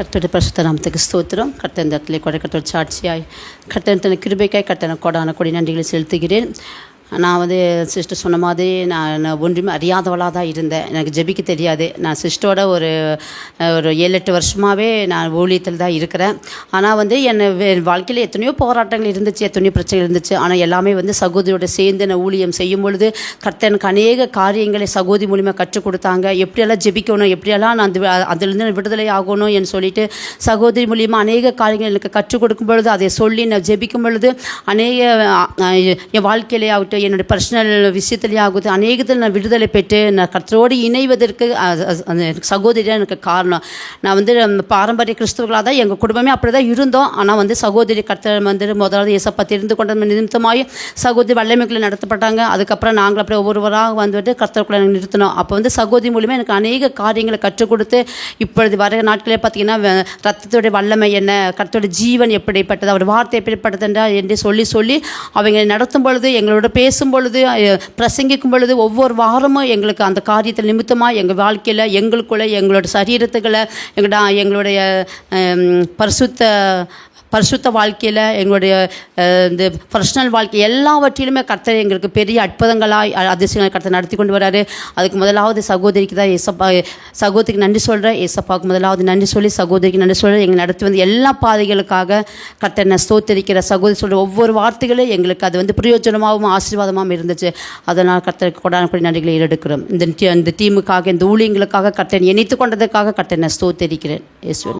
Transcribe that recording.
கர்த்தருடைய பரிசுத்த நாமத்துக்கு ஸ்தோத்திரம். கர்த்தர் இந்த இடத்துல கூட கர்த்தர் சாட்சியாய் கர்த்தர் தன் கிருபைக்காய் கர்த்தர் கொடான கொடி நன்றிகளை செலுத்துகிறேன். நான் சிஸ்டர் சொன்ன மாதிரி நான் ஒன்றுமே அறியாதவளாக தான் இருந்தேன். எனக்கு ஜெபிக்க தெரியாது. நான் சிஸ்டரோட ஒரு 7-8 வருஷமாகவே நான் ஊழியத்தில் தான் இருக்கிறேன். ஆனால் என்னை வாழ்க்கையில் எத்தனையோ போராட்டங்கள் இருந்துச்சு, எத்தனையோ பிரச்சனைகள் இருந்துச்சு. ஆனால் எல்லாமே சகோதரியோட சேர்ந்து நான் ஊழியம் செய்யும் பொழுது கர்த்தர் எனக்கு அநேக காரியங்களை சகோதரி மூலிமா கற்றுக் கொடுத்தாங்க. எப்படியெல்லாம் ஜெபிக்கணும், எப்படியெல்லாம் நான் அதிலிருந்து விடுதலை ஆகணும் என்று சொல்லிட்டு சகோதரி மூலிமா அநேக காரியங்கள் எனக்கு கற்றுக் கொடுக்கும் பொழுது அதை சொல்லி நான் ஜெபிக்கும் பொழுது அநேக என் வாழ்க்கையிலே ஆகட்டும், என்னுடைய பர்சனல் விஷயத்துலேயே ஆகுது, அநேகத்தில் நான் விடுதலை பெற்று நான் கர்த்தரோடு இணைவதற்கு சகோதரியாக எனக்கு காரணம். நான் பாரம்பரிய கிறிஸ்தவர்களாக தான் எங்கள் குடும்பமே அப்படி தான் இருந்தோம். ஆனால் சகோதரி கர்த்தர் முதலாவது ஏசப்பா தெரிந்து கொண்ட நிமித்தமாகி சகோதரி வல்லமைக்குள்ளே நடத்தப்பட்டாங்க. அதுக்கப்புறம் நாங்கள் அப்படியே ஒவ்வொருவராக கர்த்தருக்குள்ளே நிறுத்தினோம். அப்போ சகோதரி மூலிமா எனக்கு அநேக காரியங்களை கற்றுக் கொடுத்து இப்பொழுது வர நாட்களே பார்த்திங்கன்னா ரத்தத்துடைய வல்லமை என்ன, கர்த்தருடைய ஜீவன் எப்படிப்பட்டது, அவர் வார்த்தை எப்படிப்பட்டதுன்றா என்று சொல்லி அவங்க நடத்தும் பொழுது, எங்களோட பேசும் பொழுது, பிரசங்கிக்கும் பொழுது ஒவ்வொரு வாரமும் எங்களுக்கு அந்த காரியத்தில் நிமித்தமாக எங்கள் வாழ்க்கையில் எங்களுக்குள்ளே எங்களோட சரீரத்துக்களை எங்களுடைய பரிசுத்த வாழ்க்கையில் எங்களுடைய இந்த பர்சனல் வாழ்க்கை எல்லாவற்றிலுமே கர்த்தர் எங்களுக்கு பெரிய அற்புதங்களாய் அதிசயங்களை கர்த்தர் நடத்தி கொண்டு வராரு. அதுக்கு முதலாவது சகோதரிக்கு தான் சகோதரிக்கு நன்றி சொல்கிறேன். ஏசப்பாவுக்கு முதலாவது நன்றி சொல்லி சகோதரிக்கு நன்றி சொல்கிறேன். எங்களை நடத்தி எல்லா பாதைகளுக்காக கர்த்தர் நான் ஸ்தோத்திரிக்கிற சகோதரி சொல்கிற ஒவ்வொரு வார்த்தைகளும் எங்களுக்கு அது பிரயோஜனமாகவும் ஆசீர்வாதமாகவும் இருந்துச்சு. அதனால் கர்த்தருக்கு கொடான கொடி நன்றிகளை எடுக்கிறோம். இந்த டீமுக்காக, இந்த ஊழியங்களுக்காக கர்த்தர் இணைத்து கொண்டதற்காக கர்த்தர் நான் ஸ்தோத்திரிக்கிறேன்.